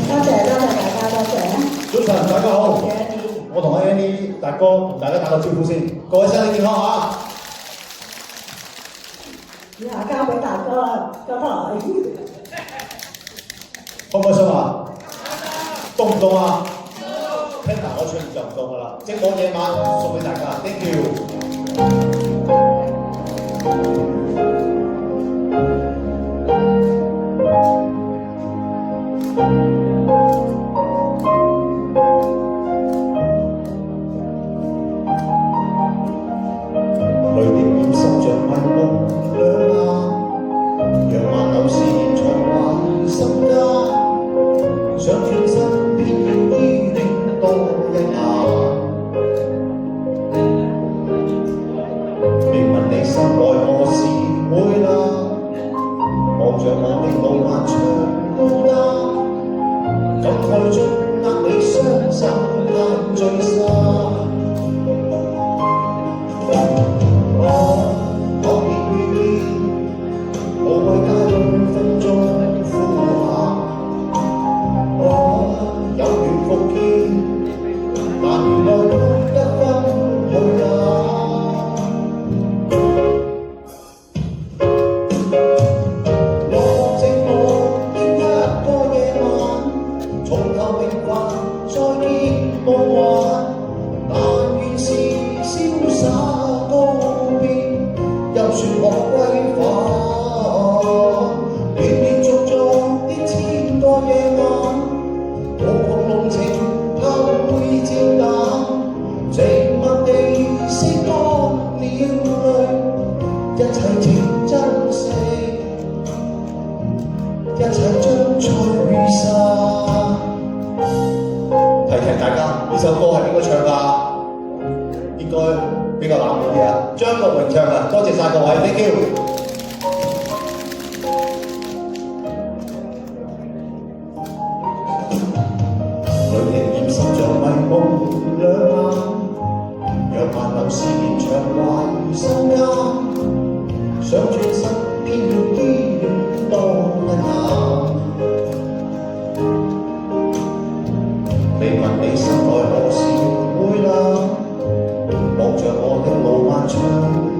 多謝大家，多謝。早晨，大家好。謝謝你。我同阿 Andy 大哥同大家打個招呼先，各位身體健康啊！以下交俾大哥啦，交翻嚟。開唔開心啊？凍唔凍啊？聽埋我唱就唔凍噶啦，即我夜晚送俾大家 ，thank you。淚點滲着迷夢兩眼，讓萬流思念長懷心間，想轉身偏要依戀多一下。未問你心內何時會冷，望着我的路漫長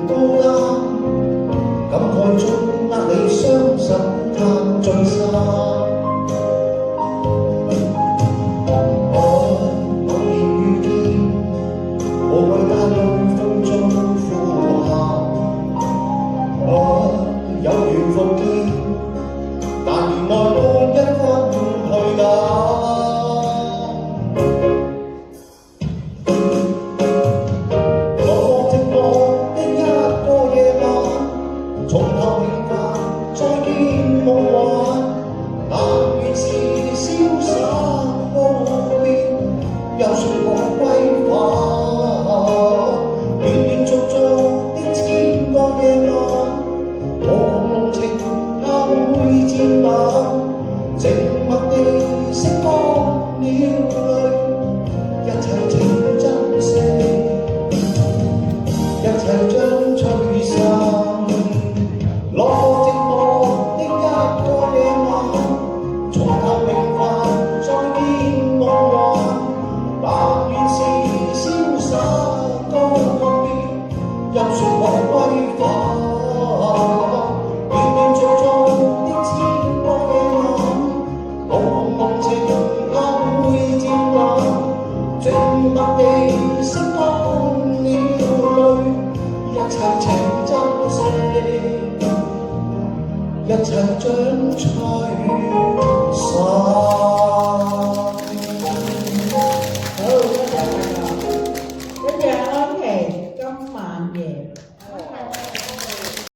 孤單，感慨中握你雙手嘆最深。一切將吹散。